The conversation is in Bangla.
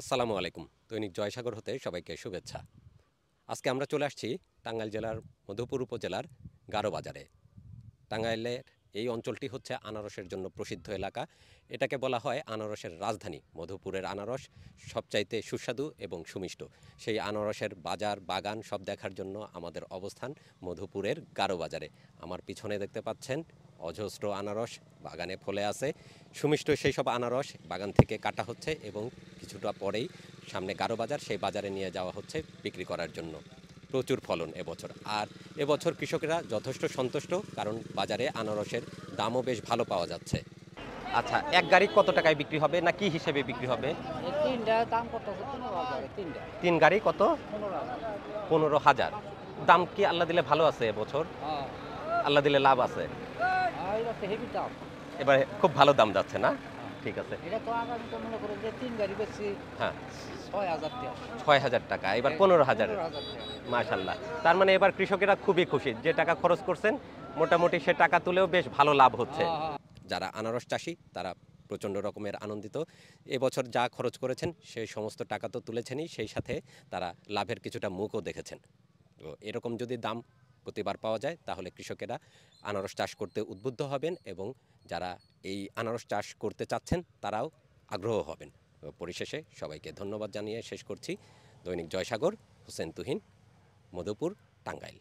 আসসালামু আলাইকুম। দৈনিক জয়সাগর হতে সবাইকে শুভেচ্ছা। আজকে আমরা চলে আসছি টাঙ্গাইল জেলার মধুপুর উপজেলার গারো বাজারে। টাঙ্গাইলের এই অঞ্চলটি হচ্ছে আনারসের জন্য প্রসিদ্ধ এলাকা। এটাকে বলা হয় আনারসের রাজধানী। মধুপুরের আনারস সবচাইতে সুস্বাদু এবং সুমিষ্ট। সেই আনারসের বাজার, বাগান সব দেখার জন্য আমাদের অবস্থান মধুপুরের গারো বাজারে। আমার পিছনে দেখতে পাচ্ছেন অজস্র আনারস বাগানে ফলে আছে। সুমিষ্ট সেই সব আনারস বাগান থেকে কাটা হচ্ছে এবং কিছুটা পরেই সামনে গারো বাজার, সেই বাজারে নিয়ে যাওয়া হচ্ছে বিক্রি করার জন্য। প্রচুর ফলন এবছর। আর এবছর কৃষকেরা যথেষ্ট সন্তুষ্ট, কারণ বাজারে আনারসের দামও বেশ ভালো পাওয়া যাচ্ছে। আচ্ছা, এক গাড়ি কত টাকায় বিক্রি হবে না কি হিসেবে বিক্রি হবে? এই ৩ টা দাম কত আছে? ১৫,০০০ ৩ টা। তিন গাড়ি কত? ১৫,০০০। ১৫,০০০। দাম কি আল্লাহ দিলে ভালো আছে এবছর? হ্যাঁ, আল্লাহ দিলে লাভ আছে? এটা তো হেভি দাম। এবারে খুব ভালো দাম যাচ্ছে না? হ্যাঁ। ঠিক আছে। এটা তো আগামীতে মনে করেন যে ৩ গাড়ি বেচছি হ্যাঁ, ৬,০০০ টাকা। ৬,০০০ টাকা, এবার ১৫,০০০। ১৫,০০০ টাকা। মাশাল্লাহ। তার মানে এবার কৃষকেরা খুবই খুশি, যে টাকা খরচ করছেন মোটামুটি সে টাকা তুলেও বেশ ভালো লাভ হচ্ছে। হ্যাঁ, হ্যাঁ। যারা আনারস চাষি তারা প্রচণ্ড রকমের আনন্দিত। এবছর যা খরচ করেছেন সেই সমস্ত টাকা তো তুলেছেনই, সেই সাথে তারা লাভের কিছুটা মুখও দেখেছেন। তো এরকম যদি দাম প্রতিবার পাওয়া যায় তাহলে কৃষকেরা আনারস চাষ করতে উদ্বুদ্ধ হবেন এবং যারা এই আনারস চাষ করতে চাচ্ছেন তারাও আগ্রহ হবেন। তো পরিশেষে সবাইকে ধন্যবাদ জানিয়ে শেষ করছি। দৈনিক জয়সাগর, হোসেন তুহিন, মধুপুর, টাঙ্গাইল।